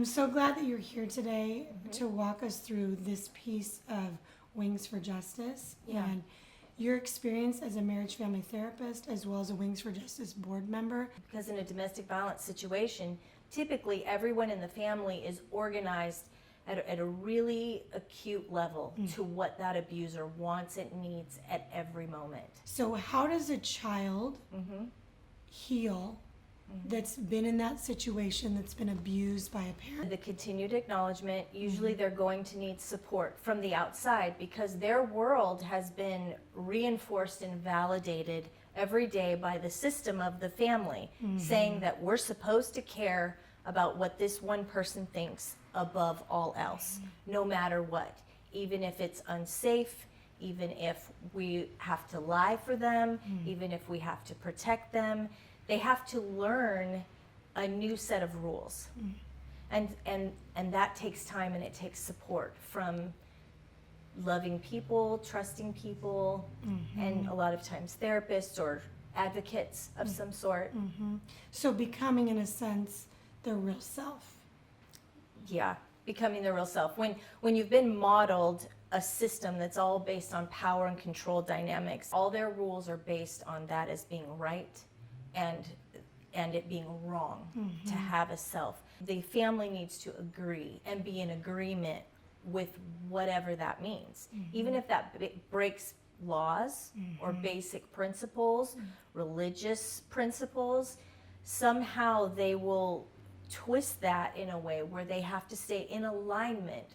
so glad that you're here today to walk us through this piece of Wings for Justice and your experience as a marriage family therapist as well as a Wings for Justice board member. Because in a domestic violence situation, typically everyone in the family is organized at a really acute level to what that abuser wants and needs at every moment. So how does a child heal that's been in that situation, that's been abused by a parent? The continued acknowledgement, usually they're going to need support from the outside because their world has been reinforced and validated every day by the system of the family, saying that we're supposed to care about what this one person thinks above all else, no matter what, even if it's unsafe, even if we have to lie for them, even if we have to protect them. They have to learn a new set of rules. And that takes time and it takes support from loving people, trusting people, and a lot of times therapists or advocates of some sort. So becoming, in a sense, their real self. Yeah, becoming the real self. When you've been modeled a system that's all based on power and control dynamics, all their rules are based on that as being right and it being wrong to have a self. The family needs to agree and be in agreement with whatever that means. Even if that breaks laws or basic principles, religious principles, somehow they will twist that in a way where they have to stay in alignment,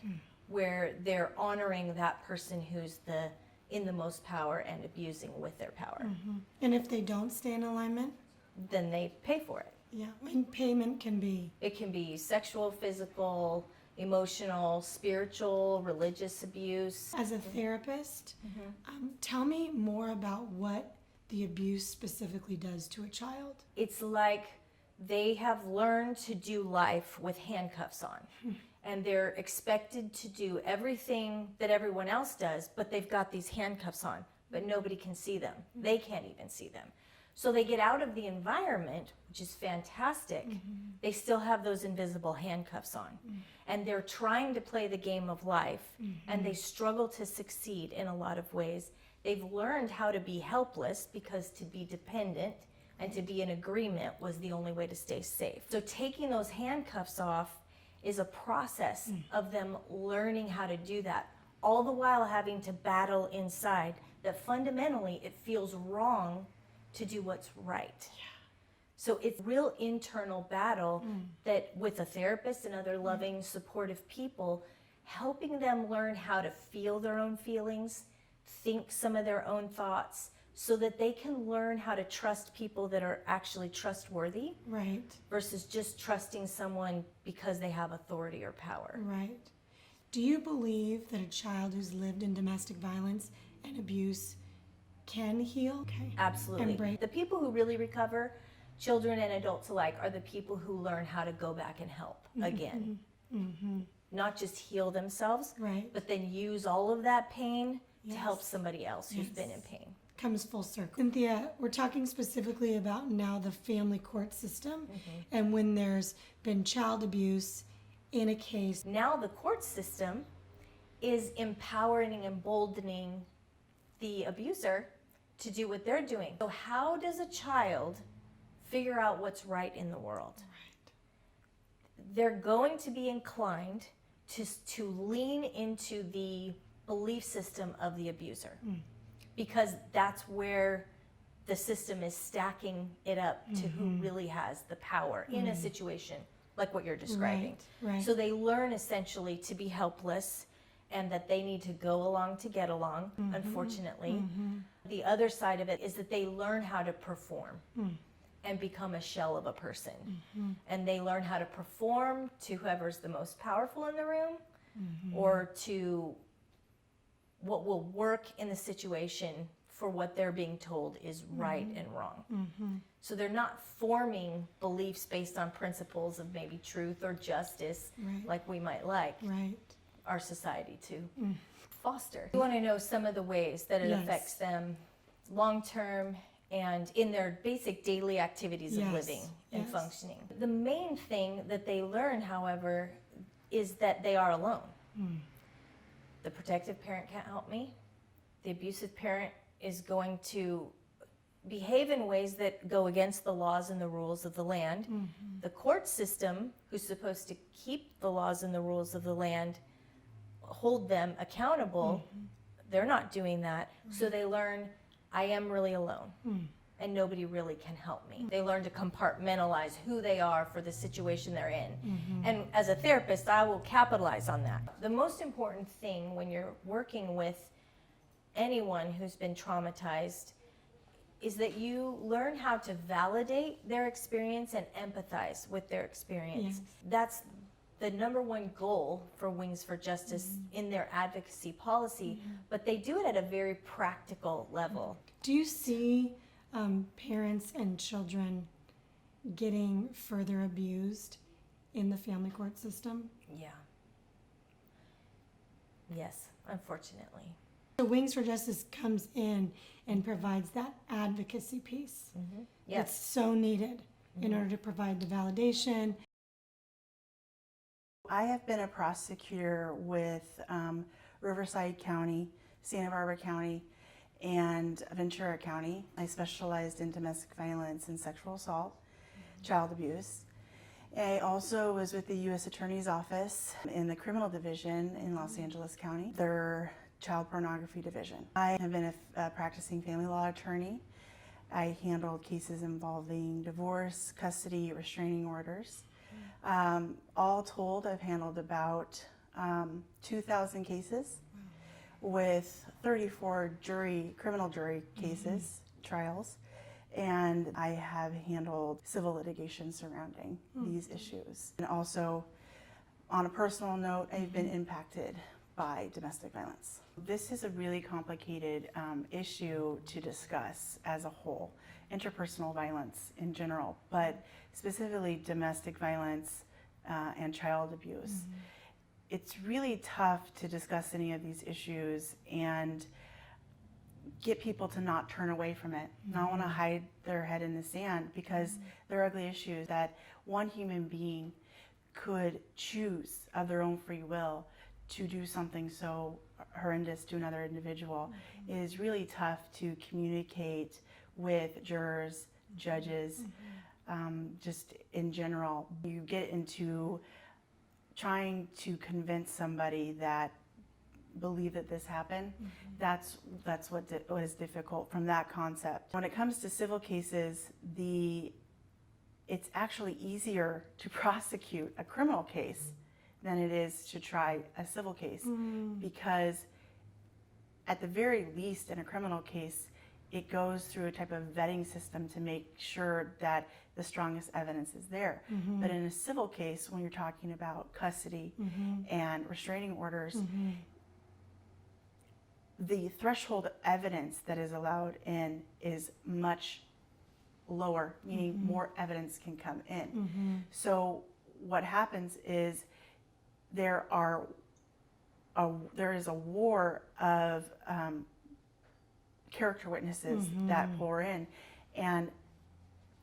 where they're honoring that person who's in the most power and abusing with their power. And if they don't stay in alignment? Then they pay for it. Yeah, and payment can be? It can be sexual, physical, emotional, spiritual, religious abuse. As a therapist, tell me more about what the abuse specifically does to a child. It's like they have learned to do life with handcuffs on. And they're expected to do everything that everyone else does, but they've got these handcuffs on, but nobody can see them. They can't even see them. So they get out of the environment, which is fantastic. They still have those invisible handcuffs on. And they're trying to play the game of life, and they struggle to succeed in a lot of ways. They've learned how to be helpless because to be dependent and to be in agreement was the only way to stay safe. So taking those handcuffs off is a process of them learning how to do that, all the while having to battle inside that fundamentally it feels wrong to do what's right. So it's real internal battle that with a therapist and other loving, supportive people, helping them learn how to feel their own feelings, think some of their own thoughts, so that they can learn how to trust people that are actually trustworthy, Right. versus just trusting someone because they have authority or power. Right. Do you believe that a child who's lived in domestic violence and abuse can heal? Okay. Absolutely. And break. The people who really recover, children and adults alike, are the people who learn how to go back and help again. Not just heal themselves, Right. but then use all of that pain to Yes. help somebody else who's Yes. been in pain. Comes full circle. Cynthia, we're talking specifically about now the family court system and when there's been child abuse in a case. Now the court system is empowering and emboldening the abuser to do what they're doing. So how does a child figure out what's right in the world? They're going to be inclined to lean into the belief system of the abuser, because that's where the system is stacking it up to who really has the power in a situation like what you're describing. Right. So they learn essentially to be helpless and that they need to go along to get along, unfortunately. The other side of it is that they learn how to perform and become a shell of a person. And they learn how to perform to whoever's the most powerful in the room or to what will work in the situation for what they're being told is right and wrong. So they're not forming beliefs based on principles of maybe truth or justice like we might like our society to foster. We want to know some of the ways that it affects them long term and in their basic daily activities of living and functioning. The main thing that they learn, however, is that they are alone. The protective parent can't help me. The abusive parent is going to behave in ways that go against the laws and the rules of the land. The court system, who's supposed to keep the laws and the rules of the land, hold them accountable, they're not doing that. So they learn, I am really alone. And nobody really can help me. They learn to compartmentalize who they are for the situation they're in. And as a therapist, I will capitalize on that. The most important thing when you're working with anyone who's been traumatized is that you learn how to validate their experience and empathize with their experience. That's the number one goal for Wings for Justice in their advocacy policy, but they do it at a very practical level. Do you see parents and children getting further abused in the family court system? Yeah. Yes, unfortunately. So Wings for Justice comes in and provides that advocacy piece. That's so needed in order to provide the validation. I have been a prosecutor with Riverside County, Santa Barbara County, and Ventura County. I specialized in domestic violence and sexual assault, child abuse. I also was with the U.S. Attorney's Office in the criminal division in Los Angeles County, their child pornography division. I have been a practicing family law attorney. I handled cases involving divorce, custody, restraining orders. All told, I've handled about 2,000 cases with 34 criminal jury cases, trials, and I have handled civil litigation surrounding these issues. And also, on a personal note, I've been impacted by domestic violence. This is a really complicated issue to discuss as a whole, interpersonal violence in general, but specifically domestic violence and child abuse. It's really tough to discuss any of these issues and get people to not turn away from it, not want to hide their head in the sand, because they're ugly issues that one human being could choose of their own free will to do something so horrendous to another individual. It is really tough to communicate with jurors, judges, just in general. You get into trying to convince somebody that believe that this happened. That's what is difficult from that concept. When it comes to civil cases, it's actually easier to prosecute a criminal case than it is to try a civil case, because at the very least in a criminal case, it goes through a type of vetting system to make sure that the strongest evidence is there. But in a civil case, when you're talking about custody and restraining orders, the threshold of evidence that is allowed in is much lower, meaning more evidence can come in. So what happens is there is a war of character witnesses that pour in, and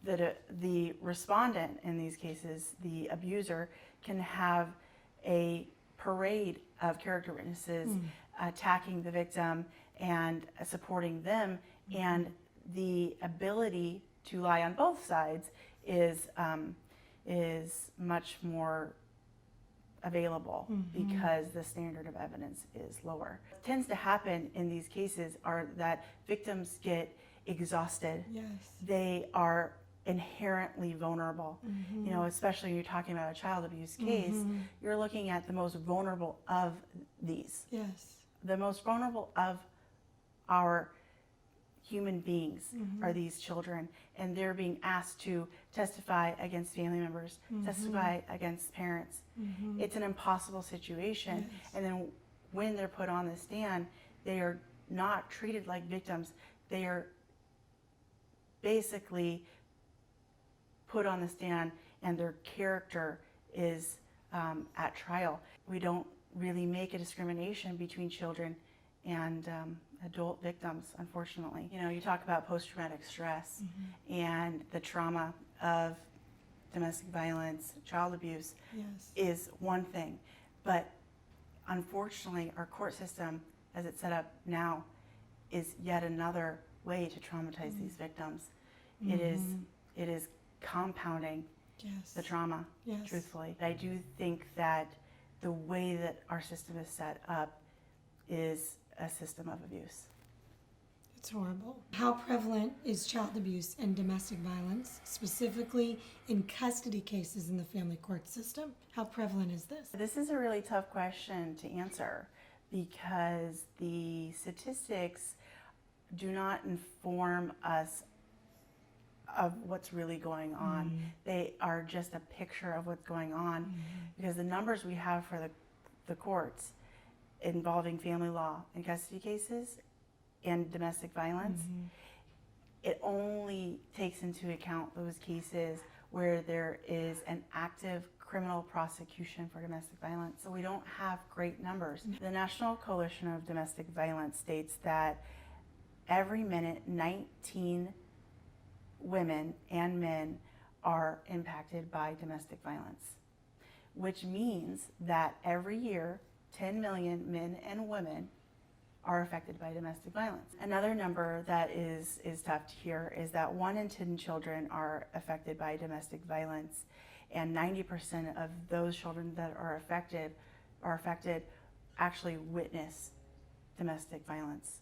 the respondent in these cases, the abuser, can have a parade of character witnesses attacking the victim and supporting them, and the ability to lie on both sides is much more available because the standard of evidence is lower. What tends to happen in these cases are that victims get exhausted. They are inherently vulnerable. You know, especially when you're talking about a child abuse case, you're looking at the most vulnerable of these. The most vulnerable of our human beings are these children, and they're being asked to testify against family members, testify against parents. It's an impossible situation. And then when they're put on the stand, they are not treated like victims. They are basically put on the stand, and their character is at trial. We don't really make a discrimination between children and adult victims, unfortunately. You know, you talk about post-traumatic stress and the trauma of domestic violence, child abuse is one thing, But unfortunately, our court system, as it's set up now, is yet another way to traumatize these victims. It is compounding Yes. the trauma, Yes. truthfully. I do think that the way that our system is set up is a system of abuse. It's horrible. How prevalent is child abuse and domestic violence, specifically in custody cases in the family court system? How prevalent is this? This is a really tough question to answer because the statistics do not inform us of what's really going on. They are just a picture of what's going on because the numbers we have for the courts involving family law and custody cases and domestic violence, it only takes into account those cases where there is an active criminal prosecution for domestic violence. So we don't have great numbers. The National Coalition of Domestic Violence states that every minute 19 women and men are impacted by domestic violence, which means that every year 10 million men and women are affected by domestic violence. Another number that is tough to hear is that 1 in 10 children are affected by domestic violence, and 90% of those children that are affected actually witness domestic violence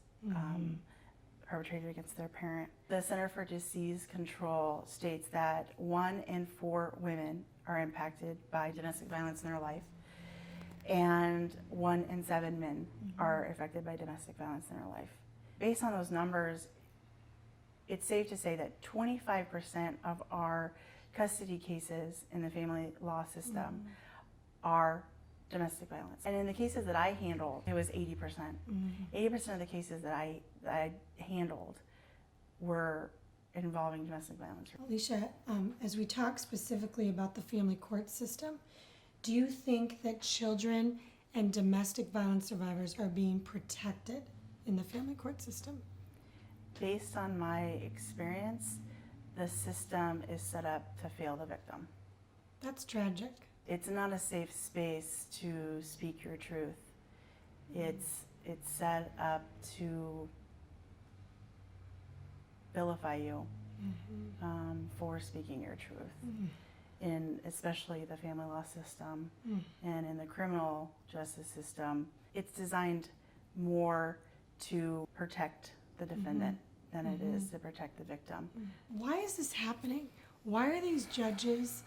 perpetrated against their parent. The Center for Disease Control states that 1 in 4 women are impacted by domestic violence in their life, and 1 in 7 men are affected by domestic violence in their life. Based on those numbers, it's safe to say that 25% of our custody cases in the family law system are domestic violence. And in the cases that I handled, it was 80%. 80% of the cases that I handled were involving domestic violence. Alicia, as we talk specifically about the family court system, do you think that children and domestic violence survivors are being protected in the family court system? Based on my experience, the system is set up to fail the victim. That's tragic. It's not a safe space to speak your truth. It's set up to vilify you for speaking your truth. In especially the family law system and in the criminal justice system, it's designed more to protect the defendant than it is to protect the victim. Why is this happening? Why are these judges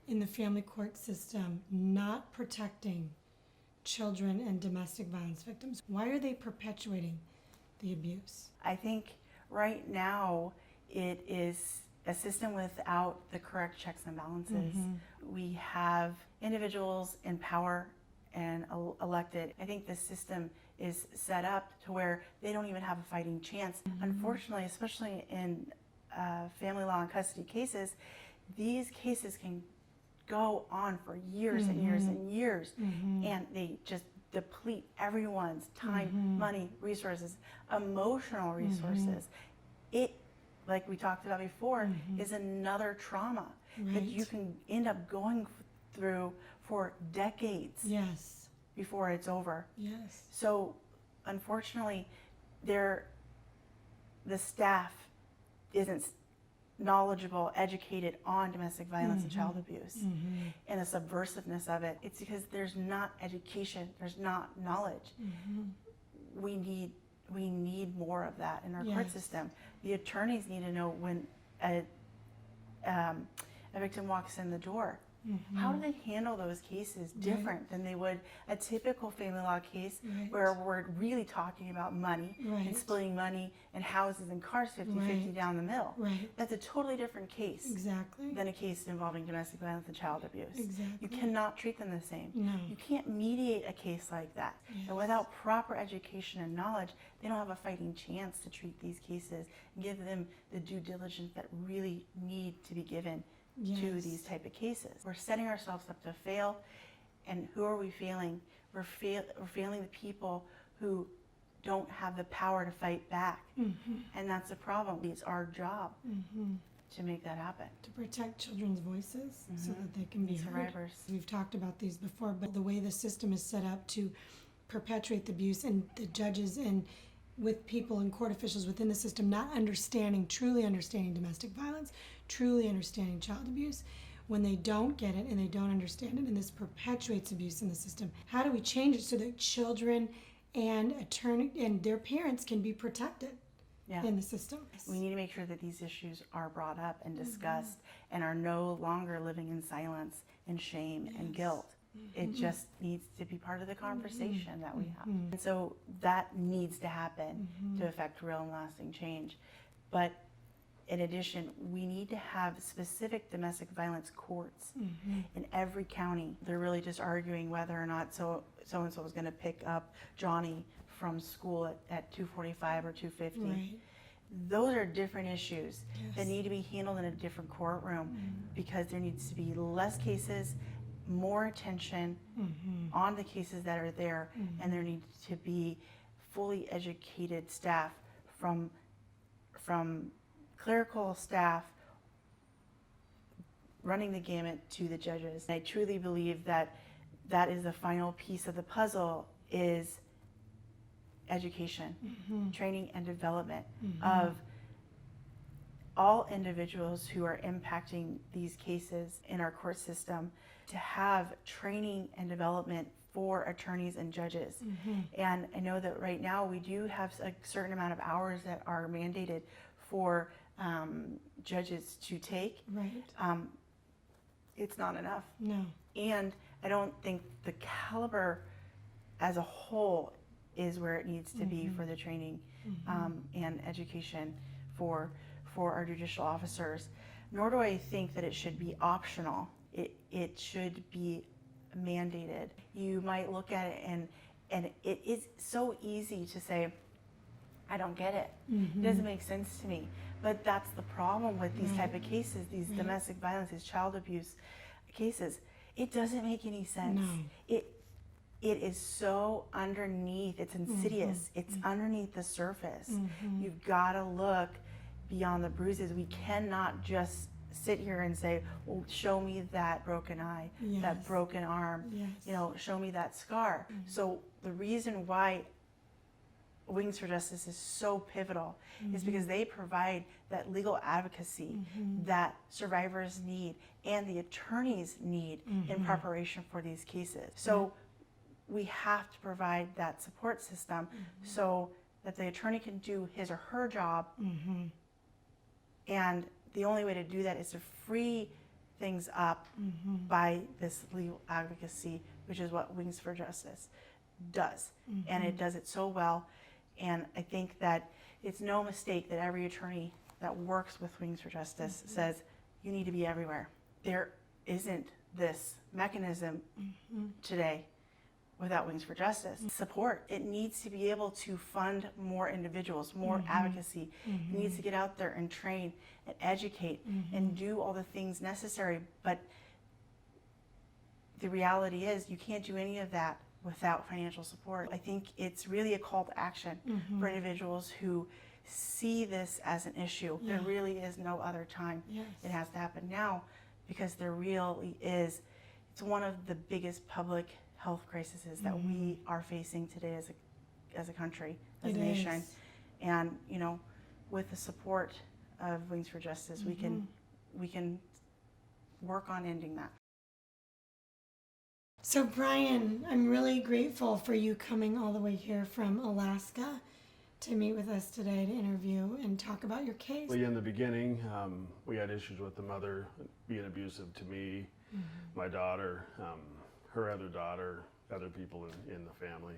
in the family court system not protecting children and domestic violence victims? Why are they perpetuating the abuse? I think right now it is a system without the correct checks and balances. We have individuals in power and elected. I think the system is set up to where they don't even have a fighting chance. Unfortunately, especially in family law and custody cases, these cases can go on for years and years and years, and they just deplete everyone's time, money, resources, emotional resources. It, like we talked about before, is another trauma that you can end up going through for decades Yes. before it's over. Yes. So unfortunately, the staff isn't knowledgeable, educated on domestic violence and child abuse and the subversiveness of it. It's because there's not education, there's not knowledge. We need more of that in our court system. The attorneys need to know when a victim walks in the door. How do they handle those cases different than they would a typical family law case where we're really talking about money and splitting money and houses and cars 50-50 down the middle? That's a totally different case than a case involving domestic violence and child abuse. You cannot treat them the same. You can't mediate a case like that. And without proper education and knowledge, they don't have a fighting chance to treat these cases and give them the due diligence that really need to be given to these type of cases. We're setting ourselves up to fail, and who are we failing? We're failing the people who don't have the power to fight back, and that's the problem. It's our job to make that happen. To protect children's voices so that they can be heard. Survivors. We've talked about these before, but the way the system is set up to perpetuate the abuse, and the judges and with people and court officials within the system not truly understanding domestic violence, truly understanding child abuse, when they don't get it and they don't understand it, and this perpetuates abuse in the system. How do we change it so that children and attorney and their parents can be protected in the system? We need to make sure that these issues are brought up and discussed and are no longer living in silence and shame and guilt. It just needs to be part of the conversation that we have. And so that needs to happen to affect real and lasting change. But in addition, we need to have specific domestic violence courts in every county. They're really just arguing whether or not so-and-so is going to pick up Johnny from school at 2:45 or 2:50. Right. Those are different issues that need to be handled in a different courtroom because there needs to be less cases, more attention on the cases that are there, and there needs to be fully educated staff from clerical staff running the gamut to the judges. I truly believe that that is the final piece of the puzzle is education, training and development of all individuals who are impacting these cases in our court system, to have training and development for attorneys and judges. And I know that right now we do have a certain amount of hours that are mandated for judges to take. Right. It's not enough. No. And I don't think the caliber as a whole is where it needs to be for the training and education for our judicial officers. Nor do I think that it should be optional. It should be mandated. You might look at it and it is so easy to say, I don't get it. It doesn't make sense to me. But that's the problem with these type of cases, these domestic violence, these child abuse cases. It doesn't make any sense. No. It is so underneath, it's insidious, it's underneath the surface. You've got to look beyond the bruises. We cannot just sit here and say, well, show me that broken eye, that broken arm, show me that scar. So the reason why Wings for Justice is so pivotal is because they provide that legal advocacy that survivors need and the attorneys need in preparation for these cases. So we have to provide that support system so that the attorney can do his or her job. And the only way to do that is to free things up by this legal advocacy, which is what Wings for Justice does. And it does it so well. And I think that it's no mistake that every attorney that works with Wings for Justice says, you need to be everywhere. There isn't this mechanism today without Wings for Justice. Support, it needs to be able to fund more individuals, more advocacy. It needs to get out there and train and educate and do all the things necessary. But the reality is you can't do any of that without financial support. I think it's really a call to action for individuals who see this as an issue. There really is no other time. It has to happen now because there really is. It's one of the biggest public health crises that we are facing today as a country, as a nation. And with the support of Wings for Justice, we can work on ending that. So Brian, I'm really grateful for you coming all the way here from Alaska to meet with us today to interview and talk about your case. Well, in the beginning, we had issues with the mother being abusive to me, my daughter, her other daughter, other people in the family.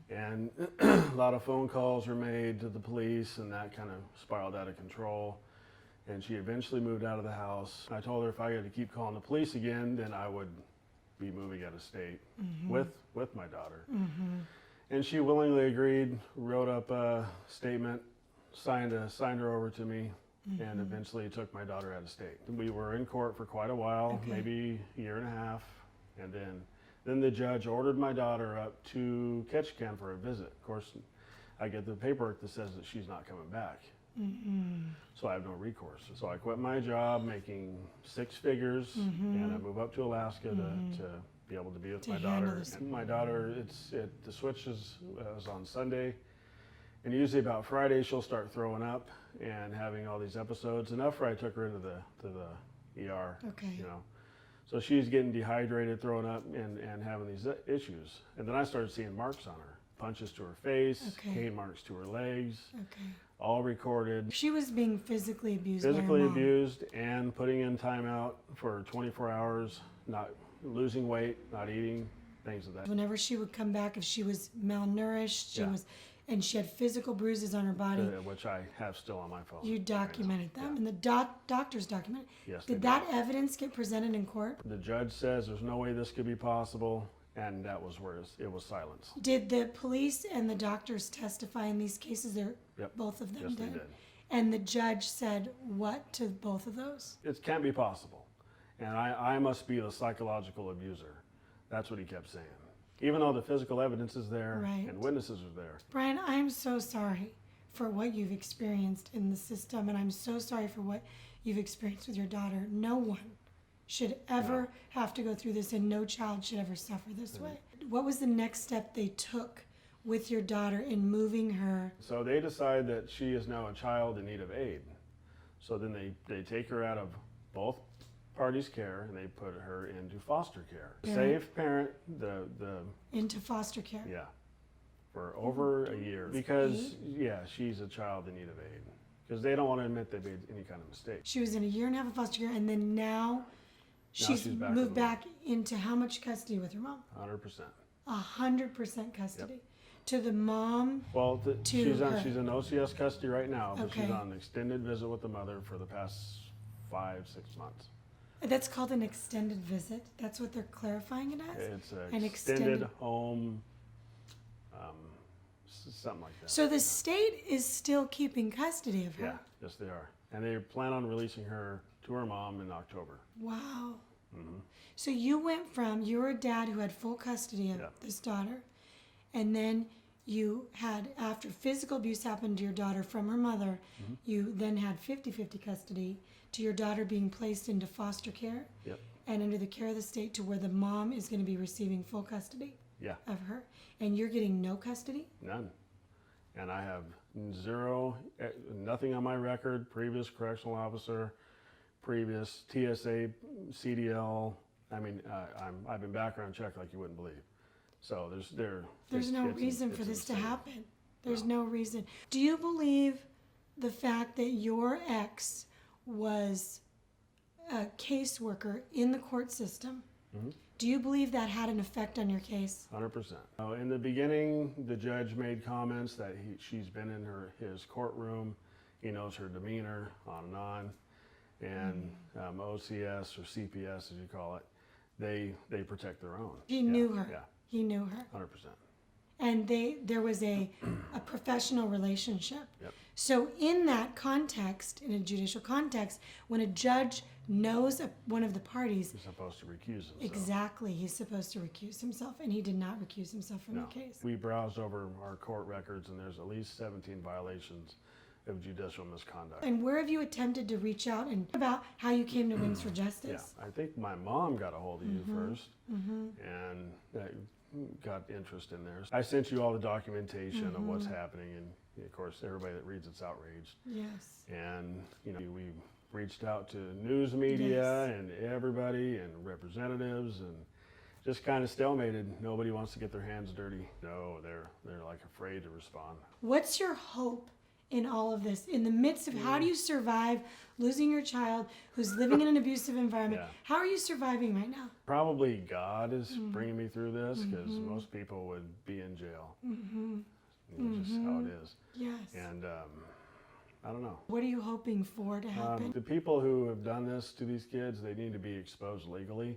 And a lot of phone calls were made to the police, and that kind of spiraled out of control. And she eventually moved out of the house. I told her if I had to keep calling the police again, then I would be moving out of state with my daughter. And she willingly agreed, wrote up a statement, signed her over to me, and eventually took my daughter out of state. We were in court for quite a while, maybe a year and a half, and then the judge ordered my daughter up to Ketchikan for a visit. Of course, I get the paperwork that says that she's not coming back. So I have no recourse. So I quit my job making 6 figures, and I move up to Alaska to be able to be with To my handle daughter. this. And my daughter, the switch is on Sunday, and usually about Friday she'll start throwing up and having all these episodes. Enough where I took her into the ER. Okay. You know, so she's getting dehydrated, throwing up, and having these issues. And then I started seeing marks on her, punches to her face, Okay. cane marks to her legs, Okay. all recorded. She was being physically abused by her Physically mom. abused and putting in timeout for 24 hours, not losing weight, not eating, things of that. Whenever she would come back, if she was malnourished, and she had physical bruises on her body, Which I have still on my phone. you documented them, and the doctors documented. Yes, they Did that evidence get presented in court? The judge says there's no way this could be possible, and that was where it was silenced. Did the police and the doctors testify in these cases? Yep. Both of them Yes, did. they did. And the judge said what to both of those? It can't be possible, and I must be the psychological abuser. That's what he kept saying. Even though the physical evidence is there Right. and witnesses are there. Brian, I am so sorry for what you've experienced in the system, and I'm so sorry for what you've experienced with your daughter. No one should ever have to go through this, and no child should ever suffer this way. What was the next step they took with your daughter in moving her? So they decide that she is now a child in need of aid. So then they take her out of both parties' care and they put her into foster care. Safe parent, Into foster care. yeah, for over a year. Because, she's a child in need of aid. Because they don't want to admit they made any kind of mistake. She was in a year and a half of foster care, and then now she's she's back moved with the back into how much custody with her mom? 100%. 100% custody. To the mom. Well, To she's her. in OCS custody right now, but she's Okay. on an extended visit with the mother for the past 5-6 months. That's called an extended visit. That's what they're clarifying it as? It's An an extended extended- home, something like that. So the state is still keeping custody of her? Yeah, yes they are. And they plan on releasing her to her mom in October. Wow. So you went from, you were a dad who had full custody of Yeah. this daughter, and then you had, after physical abuse happened to your daughter from her mother, you then had 50-50 custody to your daughter being placed into foster care Yep, and under the care of the state to where the mom is going to be receiving full custody yeah, of her, and you're getting no custody? none. And I have nothing on my record, previous correctional officer, previous TSA, CDL. I mean, I've been background checked like you wouldn't believe. So There's no reason for this to happen. There's no reason. Do you believe the fact that your ex was a caseworker in the court system? Do you believe that had an effect on your case? 100%. In the beginning, the judge made comments that she's been in his courtroom. He knows her demeanor, on and on. And OCS or CPS, as you call it, they protect their own. He knew her. Yeah, He knew her. 100%. And there was a professional relationship. Yep. So in that context, in a judicial context, when a judge knows one of the parties, He's supposed to recuse himself. exactly, he's supposed to recuse himself, and he did not recuse himself from No. the case. We browsed over our court records, and there's at least 17 violations of judicial misconduct. And where have you attempted to reach out and about how you came to Wings for Yeah, Justice? I think my mom got a hold of you first, and that got interest in there. I sent you all the documentation of what's happening, and of course, everybody that reads it's outraged. Yes. And we reached out to news media and everybody and representatives, and just kind of stalemated. Nobody wants to get their hands dirty. No, they're like afraid to respond. What's your hope in all of this? In the midst of how do you survive losing your child who's living in an abusive environment? Yeah. How are you surviving right now? Probably God is bringing me through this, because most people would be in jail. Just how it is. Yes. And I don't know. What are you hoping for to happen? The people who have done this to these kids, they need to be exposed legally,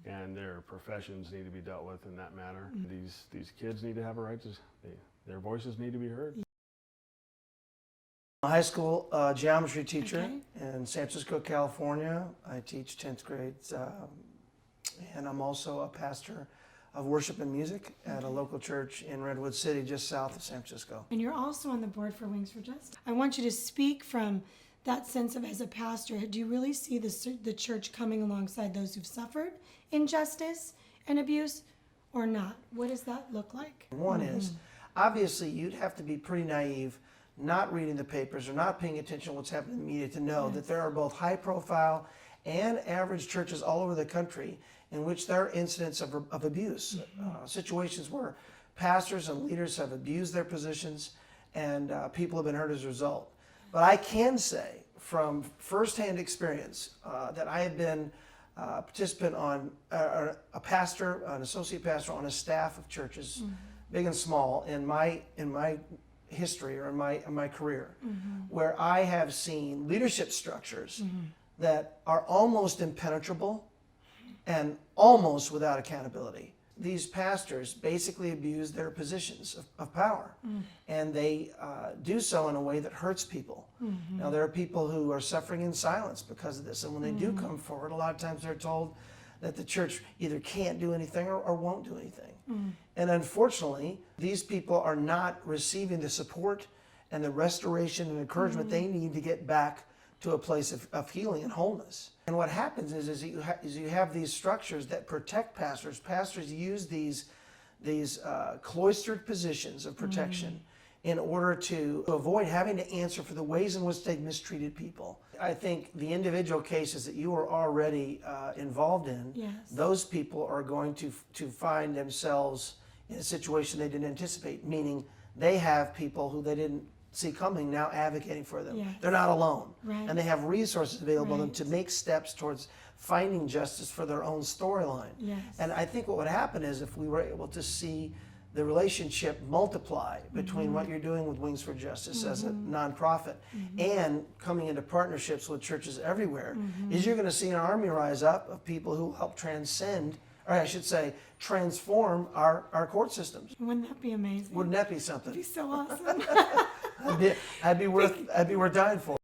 and their professions need to be dealt with in that manner. These kids need to have a right to, their voices need to be heard. A high school geometry teacher Okay. in San Francisco, California. I teach 10th grades, and I'm also a pastor of worship and music at a local church in Redwood City, just south of San Francisco. And you're also on the board for Wings for Justice. I want you to speak from that sense of, as a pastor, do you really see the church coming alongside those who've suffered injustice and abuse or not? What does that look like? One is, obviously, you'd have to be pretty naive not reading the papers or not paying attention to what's happening in the media to know that there are both high profile and average churches all over the country in which there are incidents of abuse, situations where pastors and leaders have abused their positions and people have been hurt as a result. But I can say from firsthand experience that I have been a participant on, a pastor, an associate pastor on a staff of churches, big and small, in my history or in my career, where I have seen leadership structures that are almost impenetrable and almost without accountability. These pastors basically abuse their positions of power, and they do so in a way that hurts people. Now, there are people who are suffering in silence because of this, and when they do come forward, a lot of times they're told that the church either can't do anything or won't do anything. And unfortunately, these people are not receiving the support and the restoration and encouragement they need to get back to a place of healing and wholeness. And what happens is you have these structures that protect pastors. Pastors use these cloistered positions of protection in order to avoid having to answer for the ways in which they've mistreated people. I think the individual cases that you are already involved in, those people are going to find themselves in a situation they didn't anticipate, meaning they have people who they didn't see coming now advocating for them. They're not alone. And they have resources available to them to make steps towards finding justice for their own storyline. And I think what would happen is if we were able to see the relationship multiply between what you're doing with Wings for Justice as a nonprofit and coming into partnerships with churches everywhere, is you're going to see an army rise up of people who help transcend, or I should say, transform our court systems. Wouldn't that be amazing? Wouldn't that be something? That'd be so awesome. I'd be worth dying for.